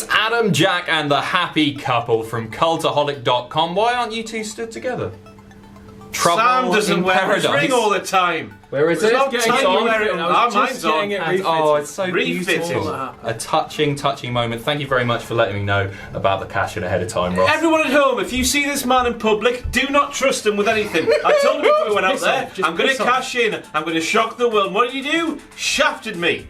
it's Adam, Jack, and the happy couple from Cultaholic.com. Why aren't you two stood together? Trouble Sam doesn't in wear his paradise. ring all the time. Where is it? Mine's on. Oh, it's so Refitted. beautiful. A touching moment. Thank you very much for letting me know about the cash-in ahead of time, Ross. Everyone at home, if you see this man in public, do not trust him with anything. I told him before we went out there, I'm going to cash in, I'm going to shock the world. What did he do? Shafted me.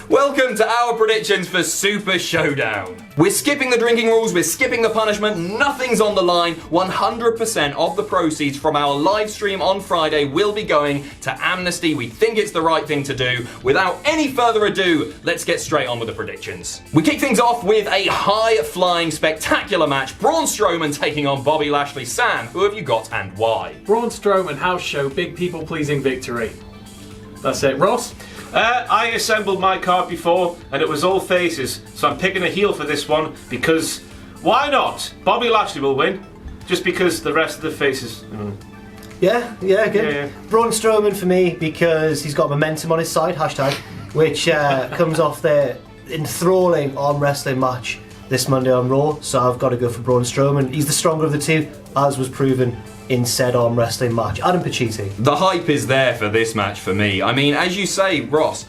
Welcome to our predictions for Super Showdown. We're skipping the drinking rules, we're skipping the punishment, nothing's on the line. 100% of the proceeds from our live stream on Friday will be going to Amnesty. We think it's the right thing to do. Without any further ado, let's get straight on with the predictions. We kick things off with a high-flying, spectacular match. Braun Strowman taking on Bobby Lashley. Sam, who have you got and why? Braun Strowman, house show, big people-pleasing victory. That's it. Ross? I assembled my card before and it was all faces, so I'm picking a heel for this one because why not? Bobby Lashley will win, just because the rest of the faces. Yeah, good. Yeah. Braun Strowman for me because he's got momentum on his side, hashtag, which comes off their enthralling arm wrestling match this Monday on Raw, so I've got to go for Braun Strowman. He's the stronger of the two, as was proven in said arm wrestling match. Adam Pacitti. The hype is there for this match for me. I mean, as you say, Ross,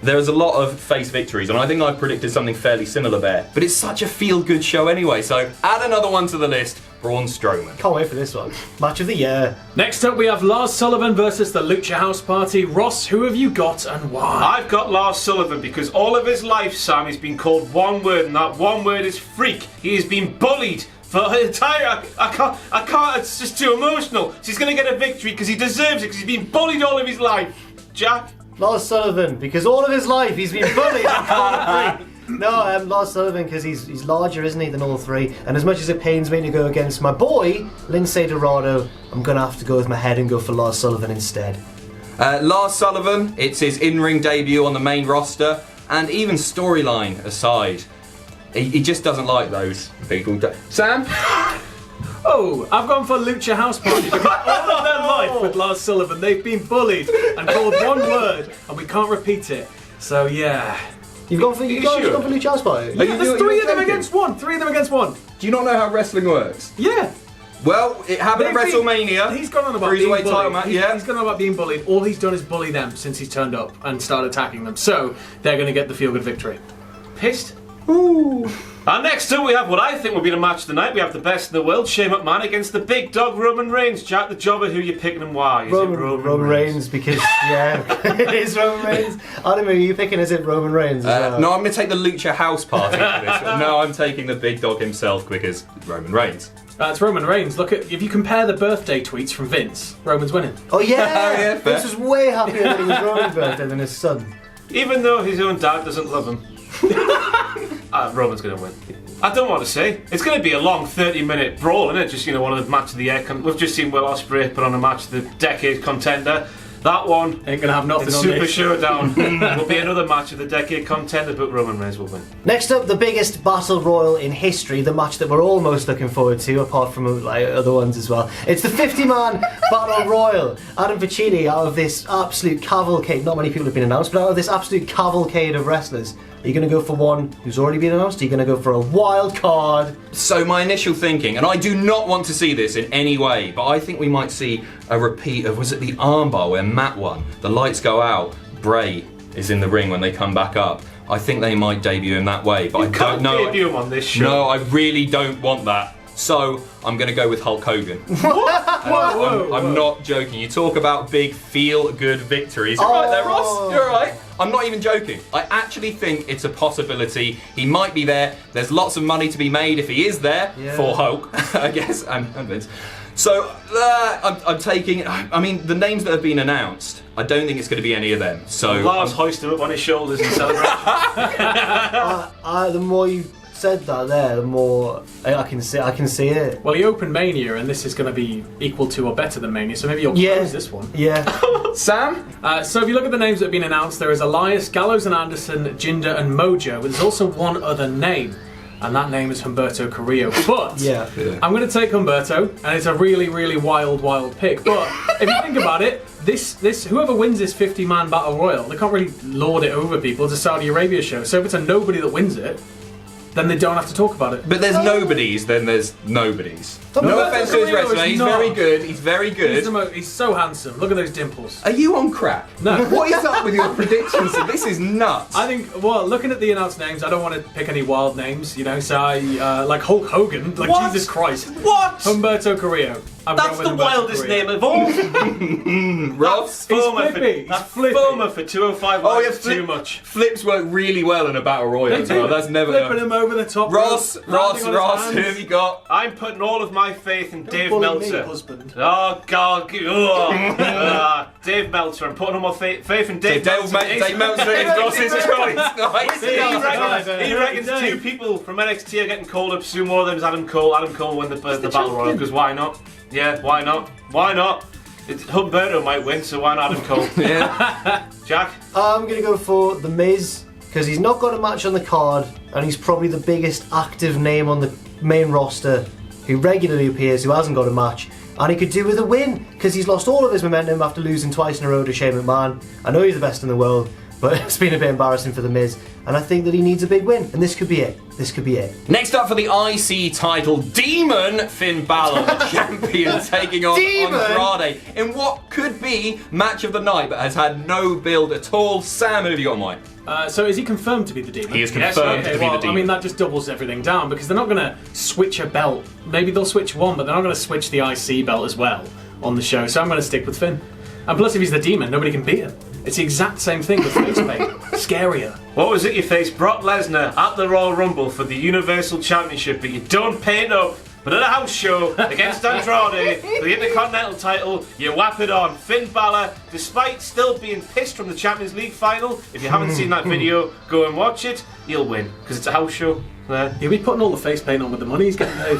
there's a lot of face victories, and I think I predicted something fairly similar there. But it's such a feel-good show anyway, so add another one to the list, Braun Strowman. Can't wait for this one. Match of the year. Next up we have Lars Sullivan versus the Lucha House Party. Ross, who have you got and why? I've got Lars Sullivan because all of his life, Sam, he's been called one word, and that one word is freak. He has been bullied. For the entire, I can't, it's just too emotional. So he's going to get a victory because he deserves it because he's been bullied all of his life. Jack? Lars Sullivan, because all of his life he's been bullied and called a freak. No, Lars Sullivan because he's larger, isn't he, than all three. And as much as it pains me to go against my boy, Lindsay Dorado, I'm going to have to go with my head and go for Lars Sullivan instead. Lars Sullivan, it's his in-ring debut on the main roster, and even storyline aside, he just doesn't like those people. Sam? Oh, I've gone for Lucha House Party because all of their life with Lars Sullivan, they've been bullied and called one word, and we can't repeat it. So yeah. You've gone for Lucha House Party? Yeah, there's three of them against one. Do you not know how wrestling works? Yeah. Well, it happened at WrestleMania. He's gone on about being bullied. Title match, yeah. He's gone on about being bullied. All he's done is bully them since he's turned up and started attacking them. So they're going to get the feel-good victory. Pissed? Ooh. And next up we have what I think will be the match of the night. We have the best in the world, Shane McMahon against the big dog Roman Reigns. Jack the Jobber, who are you picking and why? Is it Roman Reigns because, yeah, it is Roman Reigns. Adam, who are you picking? Is it Roman Reigns? No, I'm going to take the Lucha House Party for this. No, I'm taking the big dog himself because Roman Reigns. It's Roman Reigns. Look at if you compare the birthday tweets from Vince, Roman's winning. Oh yeah, yeah, Vince was way happier that it was Roman's birthday than his son. Even though his own dad doesn't love him. Roman's going to win. I don't want to say. It's going to be a long 30-minute brawl, isn't it? Just, one of the match of the year. We've just seen Will Ospreay put on a match of the decade contender. That one ain't gonna have nothing in on Super this. Showdown will be another match of the decade contender, but Roman Reigns will win. Next up, the biggest battle royal in history, the match that we're almost looking forward to, apart from other ones as well. It's the 50-man battle royal. Adam Pacitti, out of this absolute cavalcade, not many people have been announced, but out of this absolute cavalcade of wrestlers, are you going to go for one who's already been announced? Are you going to go for a wild card? So my initial thinking, and I do not want to see this in any way, but I think we might see a repeat of, was it the armbar where Matt won? The lights go out, Bray is in the ring when they come back up. I think they might debut him that way, but I don't know. Debut him on this show. No, I really don't want that. So I'm going to go with Hulk Hogan. I'm not joking. You talk about big feel-good victories. You're right there, Ross. You're right. I'm not even joking. I actually think it's a possibility. He might be there. There's lots of money to be made if he is there for Hulk, I guess. I'm Vince. So I'm taking. I mean, the names that have been announced, I don't think it's going to be any of them. So Lars hoist him up on his shoulders in celebration. The more you said that there, the more I can see it. Well, he opened Mania, and this is going to be equal to or better than Mania, so maybe you'll close this one. Yeah. Sam? So if you look at the names that have been announced, there is Elias, Gallows and Anderson, Jinder and Mojo, but there's also one other name. and that name is Humberto Carrillo. But Yeah. I'm going to take Humberto, and it's a really, really wild pick. But if you think about it, this whoever wins this 50-man battle royal, they can't really lord it over people. It's a Saudi Arabia show, so if it's a nobody that wins it, then they don't have to talk about it. But there's nobodies, then there's nobodies. No offense to his Carrillo wrestler, is he's not. very good. He's very good. He's so handsome. Look at those dimples. Are you on crack? No. What is up with your predictions? This is nuts. I think, well, looking at the announced names, I don't want to pick any wild names, so I, like Hulk Hogan, like What? Jesus Christ. What? Humberto Carrillo. That's the wildest name of all. Ross? He's Former flippy. He's That's flippy. former for 205 Oh, lives yeah, too much. Flips work really well in a battle royal as well. That's never Flipping him over the top. Ross, rope, landing on his who hands. have you got? I'm putting all of my faith in Dave bully me, Meltzer. husband. Oh God! Dave Meltzer. I'm putting all my faith in Dave Meltzer. Dave Meltzer is Ross's choice. Nice. He reckons two people from NXT are getting called up soon. One of them is Adam Cole. Adam Cole win the battle royal because why not? Yeah, why not? Why not? Humberto might win, so why not Adam Cole? Yeah. Jack? I'm going to go for The Miz, because he's not got a match on the card, and he's probably the biggest active name on the main roster who regularly appears, who hasn't got a match. And he could do with a win, because he's lost all of his momentum after losing twice in a row to Shane McMahon. I know he's the best in the world, but it's been a bit embarrassing for The Miz. And I think that he needs a big win, and this could be it. This could be it. Next up for the IC title, Demon Finn Balor, the champion, taking on Demon? Andrade in what could be match of the night, but has had no build at all. Sam, who have you got in mind? So is he confirmed to be the demon? He is confirmed to be the well, demon. I mean, that just doubles everything down because they're not going to switch a belt. Maybe they'll switch one, but they're not going to switch the IC belt as well on the show. So I'm going to stick with Finn. And plus, if he's the demon, nobody can beat him. It's the exact same thing with face paint. Scarier. What was it you faced Brock Lesnar at the Royal Rumble for the Universal Championship, but you don't paint up? But at a house show against Andrade for the Intercontinental title, you whap it on. Finn Balor, despite still being pissed from the Champions League final, if you haven't seen that video, go and watch it. He'll win because it's a house show. There. He'll be putting all the face paint on with the money he's getting paid.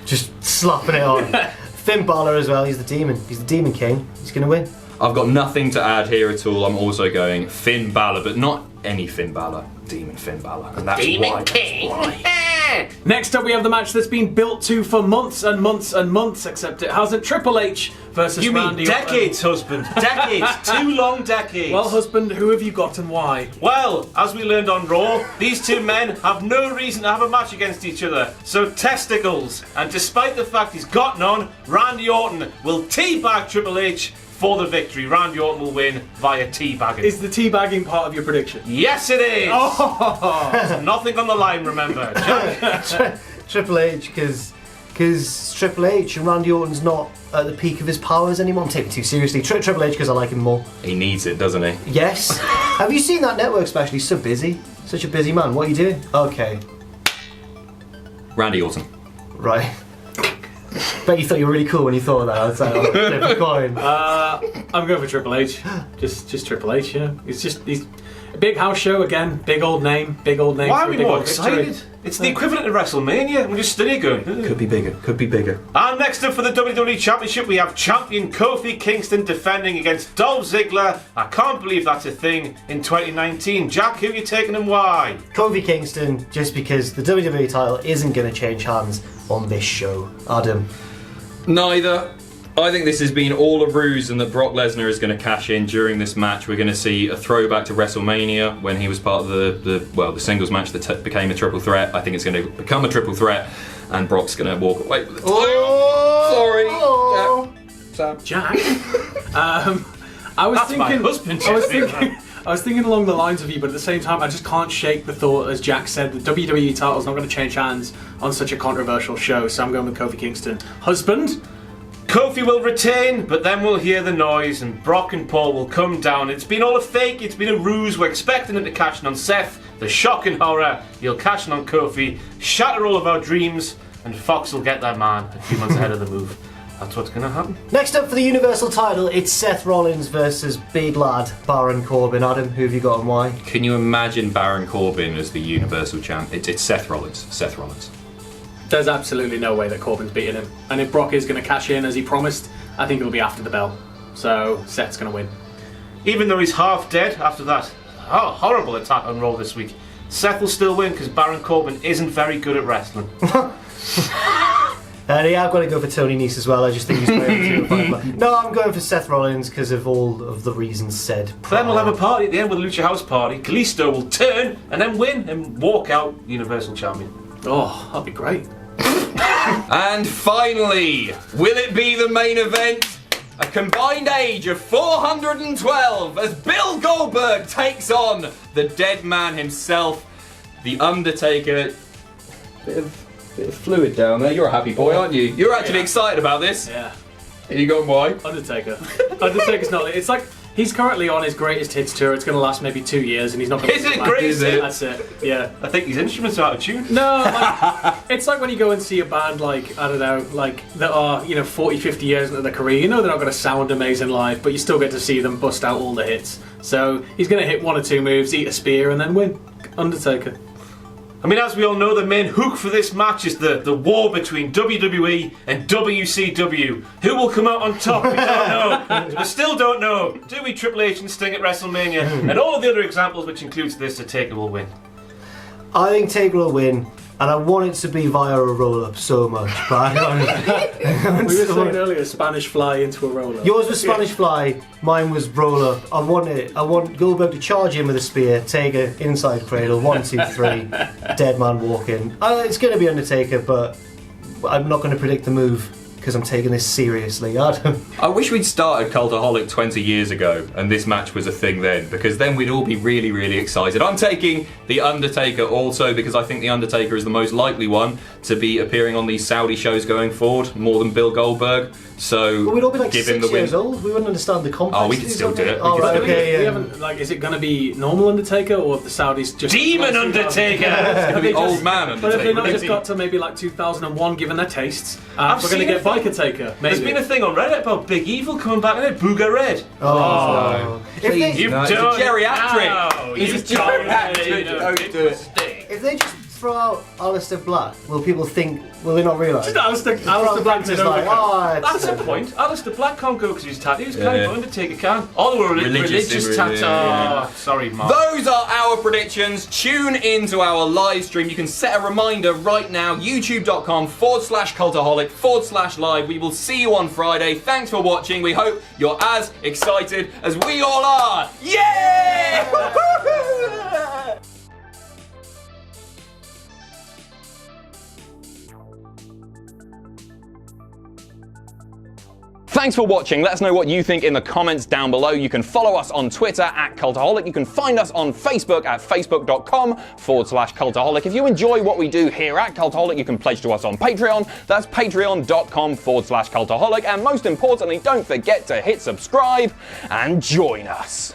Just slapping it on. Finn Balor as well, he's the demon. He's the demon king. He's going to win. I've got nothing to add here at all. I'm also going Finn Balor, but not any Finn Balor. Demon Finn Balor. And that's Demon why. King. Next up, we have the match that's been built to for months and months and months, except it hasn't. Triple H versus You mean Randy decades, husband? Decades. 2 long decades. Well, husband, who have you got and why? Well, as we learned on Raw, these two men have no reason to have a match against each other. So testicles. And despite the fact he's got none, Randy Orton will teabag Triple H for the victory. Randy Orton will win via teabagging. Is the teabagging part of your prediction? Yes, it is. Oh! There's nothing on the line, remember. Triple H, because Triple H and Randy Orton's not at the peak of his powers anymore. I'm taking it too seriously. Triple H, because I like him more. He needs it, doesn't he? Yes. Have you seen that network special? He's so busy. Such a busy man. What are you doing? Okay. Randy Orton. Right. Bet you thought you were really cool when you thought of that. I was like, oh, flip a coin. I'm going for Triple H. Just Triple H, yeah. He's a big house show again. Big old name. Why are for a we big more old victory. excited? It's the equivalent of WrestleMania. We're just studying going. Could be bigger. Could be bigger. And next up for the WWE Championship, we have champion Kofi Kingston defending against Dolph Ziggler. I can't believe that's a thing in 2019. Jack, who are you taking and why? Kofi Kingston, just because the WWE title isn't going to change hands on this show. Adam. Neither. I think this has been all a ruse and that Brock Lesnar is going to cash in during this match. We're going to see a throwback to WrestleMania when he was part of the singles match that became a triple threat. I think it's going to become a triple threat and Brock's going to walk away with the title. Sorry. Jack. I was That's my thinking. husband. I was thinking along the lines of you, but at the same time, I just can't shake the thought, as Jack said, the WWE title's not going to change hands on such a controversial show. So I'm going with Kofi Kingston. Husband. Kofi will retain, but then we'll hear the noise and Brock and Paul will come down. It's been all a fake, it's been a ruse. We're expecting him to cash in on Seth. The shock and horror, he'll cash in on Kofi, shatter all of our dreams, and Fox will get their man a few months ahead of the move. That's what's going to happen. Next up for the Universal title, it's Seth Rollins versus Big Lad Baron Corbin. Adam, who have you got and why? Can you imagine Baron Corbin as the Universal Champ? It's Seth Rollins. Seth Rollins. There's absolutely no way that Corbin's beating him. And if Brock is going to cash in as he promised, I think it'll be after the bell. So Seth's going to win. Even though he's half dead after that horrible attack on Raw this week, Seth will still win because Baron Corbin isn't very good at wrestling. Yeah, I've got to go for Tony Nese as well. I just think he's very No, I'm going for Seth Rollins because of all of the reasons said. Then we'll have a party at the end with a Lucha House Party. Kalisto will turn and then win and walk out Universal Champion. Oh, that'd be great. And finally, will it be the main event? A combined age of 412 as Bill Goldberg takes on the dead man himself, The Undertaker. Bit of fluid down there. You're a happy boy, aren't you? You're actually excited about this. Yeah. Are you going why? Undertaker. Undertaker's not. It's like he's currently on his greatest hits tour. It's going to last maybe 2 years, and he's not going to. Is it greatest hits? That's it. Yeah. I think his instruments are out of tune. No, like, it's like when you go and see a band like, I don't know, like that are 40, 50 years into their career. You know they're not going to sound amazing live, but you still get to see them bust out all the hits. So he's going to hit 1 or 2 moves, eat a spear, and then win. Undertaker. I mean, as we all know, the main hook for this match is the war between WWE and WCW. Who will come out on top? We don't know. We still don't know. Do we Triple H and Sting at WrestleMania? And all of the other examples, which includes this, that Taker will win. I think Taker will win, and I want it to be via a roll-up so much. But We were saying earlier, Spanish fly into a roll-up. yours was Spanish fly, mine was roll-up. I want Goldberg to charge in with a spear, Taker inside cradle, 1, 2, 3, dead man walking. It's going to be Undertaker, but I'm not going to predict the move because I'm taking this seriously. I wish we'd started Cultaholic 20 years ago and this match was a thing then, because then we'd all be really, really excited. I'm taking The Undertaker also because I think The Undertaker is the most likely one to be appearing on these Saudi shows going forward, more than Bill Goldberg. So But we'd all be like give 6 him the years win. old. We wouldn't understand the complexities. Oh, we could still of do it. Oh, We could right, still do okay, We yeah. haven't, like, is it going to be normal Undertaker or have the Saudis just Demon Undertaker! It's going to be old man But have they not Undertaker. just got to maybe like 2001, given their tastes? I've We're going to seen get a thing- Biker Taker. Maybe. There's been a thing on Reddit about Big Evil coming back in it, Booger Red. Oh. If they, You've No, it's a done geriatric. No, He's you've a done geriatric. it. Don't do it. if they just throw out Aleister Black, will people think? Will they not realise? Alistair Black's is in like, overcoat. That's the point. Aleister Black can't go because he's tattoos, can he? Yeah. But Undertaker can. All the religious tattoos. yeah. Oh, sorry, Mark. Those are our predictions. Tune into our live stream. You can set a reminder right now, youtube.com/cultaholic/live. We will see you on Friday. Thanks for watching. We hope you're as excited as we all are. Yeah! Thanks for watching. Let us know what you think in the comments down below. You can follow us on Twitter @Cultaholic. You can find us on Facebook at facebook.com/Cultaholic. If you enjoy what we do here at Cultaholic, you can pledge to us on Patreon. That's patreon.com/Cultaholic. And most importantly, don't forget to hit subscribe and join us.